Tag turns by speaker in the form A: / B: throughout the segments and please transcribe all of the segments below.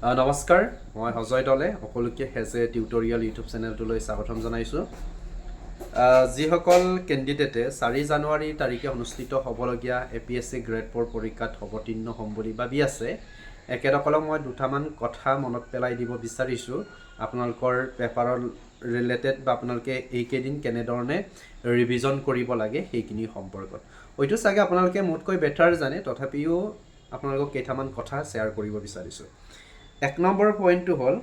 A: নমস্কাৰ মই অজয় দলে সকলোকে হেজে টিউটৰিয়েল ইউটিউব চেনেলটোলৈ স্বাগতম জনাইছোঁ যিসকল কেণ্ডিডেটে 4 জানুৱাৰী তাৰিখে অনুষ্ঠিত হ'বলগীয়া APSC গ্ৰেড 4 পৰীক্ষাত অৱতীৰ্ণ হ'ম বুলি ভাবি আছে একেসকলক মই দুটামান কথা মনত পেলাই দিব বিচাৰিছোঁ আপোনালোকৰ পেপাৰৰ ৰিলেটেড বা আপোনালোকে এইকেইদিন কেনেধৰণে ৰিভিজন কৰিব লাগে সেইখিনি সম্পৰ্কত হয়তো চাগে আপোনালোকে মোতকৈ বেটাৰ জানে তথাপিও আপোনালোকক কেইটামান কথা শ্বেয়াৰ কৰিব বিচাৰিছোঁ 1 নম্বৰ পইণ্টটো হ'ল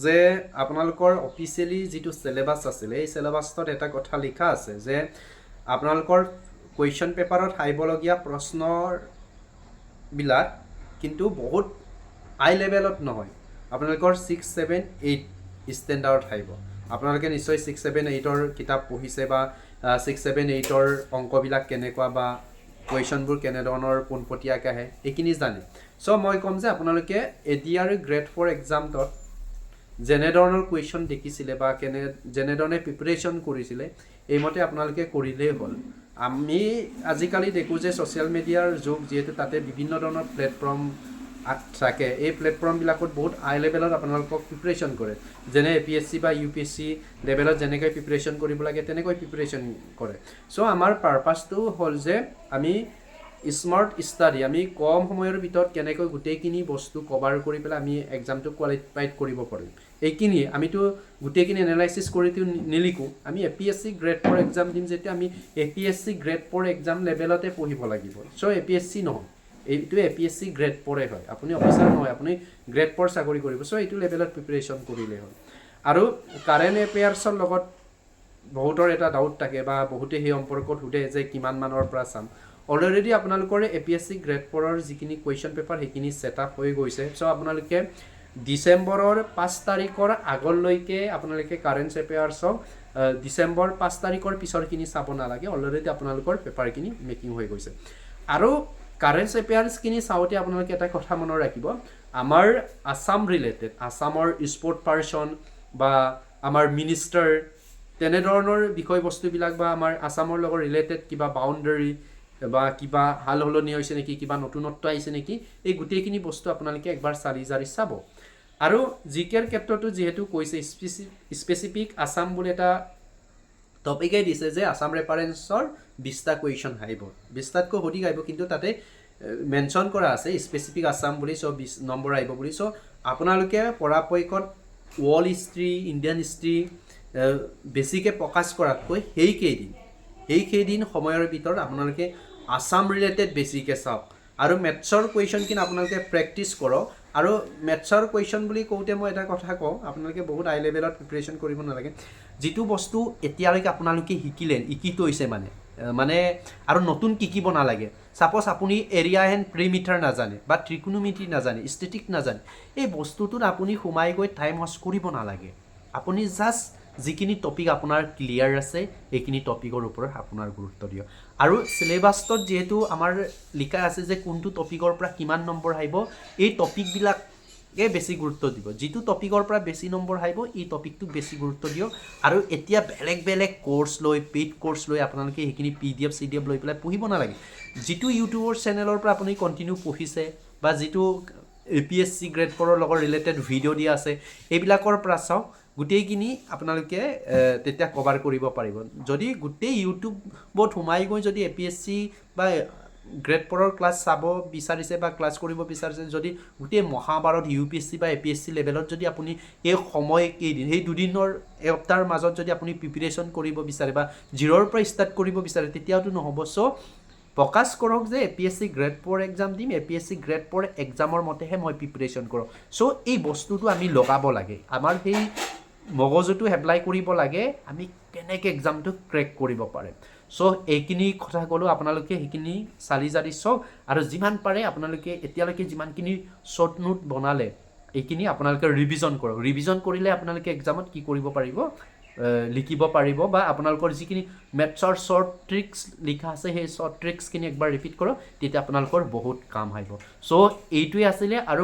A: যে আপোনালোকৰ অফিচিয়েলি যেটো সিলেবাস আছিল এই সিলেবাসত এটা কথা লিখা আছে যে আপোনালোকৰ কোৱেশ্চন পেপাৰত আহিবলগীয়া প্ৰশ্নৰ বিলাক কিন্তু বহুত হাই লেভেলত নহয় আপোনালোকৰ 6 7 8 ষ্টেণ্ডাৰ্ড আহিব আপোনালোকে নিশ্চয় 6 7 8 ৰ কিতাপ পঢ়িছে বা 6 7 8 ৰ অংকবিলাক কেনেকুৱা বা কুৱেশ্যনবোৰ কেনেধৰণৰ পোনপটীয়াকৈ আহে এইখিনি জানে সো মই কম যে আপোনালোকে এডিআৰ গ্ৰেড 4 এক্সামত যেনেধৰণৰ কুৱেশ্যন দেখিছিলে বা যেনেধৰণে প্ৰিপাৰেশ্যন কৰিছিলে এইমতে আপোনালোকে কৰিলেই হ'ল আমি আজিকালি দেখোঁ যে ছ'চিয়েল মিডিয়াৰ যুগ যিহেতু তাতে বিভিন্ন ধৰণৰ প্লেটফৰ্ম থাকে এই প্লেটফৰ্মবিলাকত বহুত হাই লেভেলত আপোনালোকক প্ৰিপাৰেশ্যন কৰে যেনে APSC বা UPSC লেভেলত যেনেকৈ প্ৰিপাৰেশ্যন কৰিব লাগে তেনেকৈ প্ৰিপাৰেশ্যন কৰে সো আমাৰ পাৰপাছটো হ'ল যে আমি স্মাৰ্ট ষ্টাডি আমি কম সময়ৰ ভিতৰত কেনেকৈ গোটেইখিনি বস্তু কভাৰ কৰি পেলাই আমি এক্সামটো কোৱালিফাইড কৰিব পাৰিম এইখিনি আমিতো গোটেইখিনি এনালাইচিছ কৰিতো নিলিখোঁ আমি APSC গ্ৰেড 4 এক্সাম দিম যেতিয়া আমি APSC গ্ৰেড 4 এক্সাম লেভেলতে পঢ়িব লাগিব সো APSC নহয় এইটো APSC গ্ৰেড 4 হয় আপুনি অফিচাৰ নহয় আপুনি গ্ৰেড 4 চাকৰি কৰিব সো এইটো লেভেলত প্ৰিপাৰেশ্যন কৰিলে হ'ল আৰু কাৰেণ্ট এফেয়াৰ্ছৰ লগত বহুতৰ এটা ডাউট থাকে বা বহুতে সেই সম্পৰ্কত সোধে যে কিমান মানৰ পৰা চাম অলৰেডি আপোনালোকৰ APSC গ্ৰেড 4 ৰ যিখিনি কুৱেশ্যন পেপাৰ সেইখিনি সেটআপ হৈ গৈছে সো আপোনালোকে ডিসেম্বৰৰ 5 তাৰিখৰ আগলৈকে আপোনালোকে কাৰেণ্ট এফেয়াৰ্ছক ডিসেম্বৰ 5 তাৰিখৰ পিছৰখিনি চাব নালাগে অলৰেডি আপোনালোকৰ পেপাৰখিনি মেকিং হৈ গৈছে আৰু কাৰেণ্ট এফেয়াৰ্ছখিনি চাওঁতে আপোনালোকে এটা কথা মনত ৰাখিব আমাৰ আসাম ৰিলেটেড আসামৰ স্পৰ্ট পাৰ্সন বা আমাৰ মিনিষ্টাৰ তেনেধৰণৰ বিষয়বস্তুবিলাক বা আমাৰ আসামৰ লগত ৰিলেটেড কিবা বাউণ্ডাৰী বা কিবা হাল হলনি হৈছে নেকি কিবা নতুনত্ব আহিছে নেকি এই গোটেইখিনি বস্তু আপোনালোকে একবাৰ চালি জাৰি চাব আৰু জিকেৰ ক্ষেত্ৰতো যেহেতু কৈছে স্পেচিফিক আসাম বুলি এটা টপিকে দিছে যে আসাম ৰেফাৰেন্সৰ 20টা কুৱেশ্যন আহিব 20টাতকৈ অধিক আহিব কিন্তু তাতে মেনশ্যন কৰা আছে স্পেচিফিক আসাম বুলি সো 20 নম্বৰ আহিব বুলি সো আপোনালোকে পৰাপক্ষত ওয়াৰ্ল্ড হিষ্ট্ৰী ইণ্ডিয়ান হিষ্ট্ৰী বেছিকৈ প্ৰকাশ কৰাতকৈ সেইকেইদিন সময়ৰ ভিতৰত আপোনালোকে আসাম ৰিলেটেড বেছিকৈ চাওক আৰু মেথছৰ কুৱেশ্যনখিনি আপোনালোকে প্ৰেক্টিছ কৰক আৰু মেথছৰ কুৱেশ্যন বুলি কওঁতে মই এটা কথা কওঁ আপোনালোকে বহুত হাই লেভেলত প্ৰিপাৰেশ্যন কৰিব নালাগে যিটো বস্তু এতিয়ালৈকে আপোনালোকে শিকি থৈছে মানে আৰু নতুন শিকিব নালাগে সাপোজ আপুনি এৰিয়া এণ্ড পেৰিমিটাৰ নাজানে বা ট্ৰিকোনোমেট্ৰি নাজানে ষ্টেটিক নাজানে এই বস্তুটোত আপুনি সোমাই গৈ টাইম ৱেষ্ট কৰিব নালাগে আপুনি জাষ্ট যিখিনি টপিক আপোনাৰ ক্লিয়াৰ আছে এইখিনি টপিকৰ ওপৰত আপোনাৰ গুৰুত্ব দিয়ক আৰু সিলেবাসত যেহেতু আমাৰ লিখা আছে যে কোনটো টপিকৰ পৰা কিমান নম্বৰ আহিব এই টপিকবিলাকে বেছি গুৰুত্ব দিব যিটো টপিকৰ পৰা বেছি নম্বৰ আহিব এই টপিকটোক বেছি গুৰুত্ব দিয়ক আৰু এতিয়া বেলেগ কোৰ্স লৈ পেইড কোৰ্স লৈ আপোনালোকে সেইখিনি PDF CDF লৈ পেলাই পঢ়িব নালাগে যিটো ইউটিউবৰ চেনেলৰ পৰা আপুনি কন্টিনিউ পঢ়িছে বা যিটো APSC গ্ৰেড 4 ৰ লগত ৰিলেটেড ভিডিঅ' দিয়া আছে এইবিলাকৰ পৰা চাওক গোটেইখিনি আপোনালোকে তেতিয়া কভাৰ কৰিব পাৰিব যদি গোটেই ইউটিউবত সোমাই গৈ যদি APSC বা গ্ৰেড 4 ৰ ক্লাছ চাব বিচাৰিছে বা ক্লাছ কৰিব বিচাৰিছে যদি গোটেই মহাভাৰত UPSC বা APSC লেভেলত যদি আপুনি এই সময় কেইদিন এই দুদিনৰ এসপ্তাহৰ মাজত যদি আপুনি প্ৰিপাৰেশ্যন কৰিব বিচাৰে বা জিৰ'ৰ পৰা ষ্টাৰ্ট কৰিব বিচাৰে তেতিয়াওতো নহ'ব সো ফ'কাছ কৰক যে APSC গ্ৰেড 4 এক্সাম দিম APSC গ্ৰেড 4 এক্সামৰ মতেহে মই প্ৰিপাৰেশ্যন কৰোঁ সো এই বস্তুটো আমি লগাব লাগে আমাৰ সেই মগজুটো এপ্লাই কৰিব লাগে আমি কেনেকৈ এক্সামটো ক্ৰেক কৰিব পাৰে সো এইখিনি কথা ক'লোঁ আপোনালোকে সেইখিনি চালি জাৰি চাওক আৰু যিমান পাৰে আপোনালোকে এতিয়ালৈকে যিমানখিনি শ্বৰ্ট নোট বনালে এইখিনি আপোনালোকে ৰিভিজন কৰক ৰিভিজন কৰিলে আপোনালোকে এক্সামত কি কৰিব পাৰিব লিখিব পাৰিব বা আপোনালোকৰ যিখিনি মেথছৰ শ্বৰ্ট ট্ৰিক্স লিখা আছে সেই শ্বৰ্ট ট্ৰিক্সখিনি একবাৰ ৰিপিট কৰক তেতিয়া আপোনালোকৰ বহুত কাম আহিব সো এইটোৱে আছিলে আৰু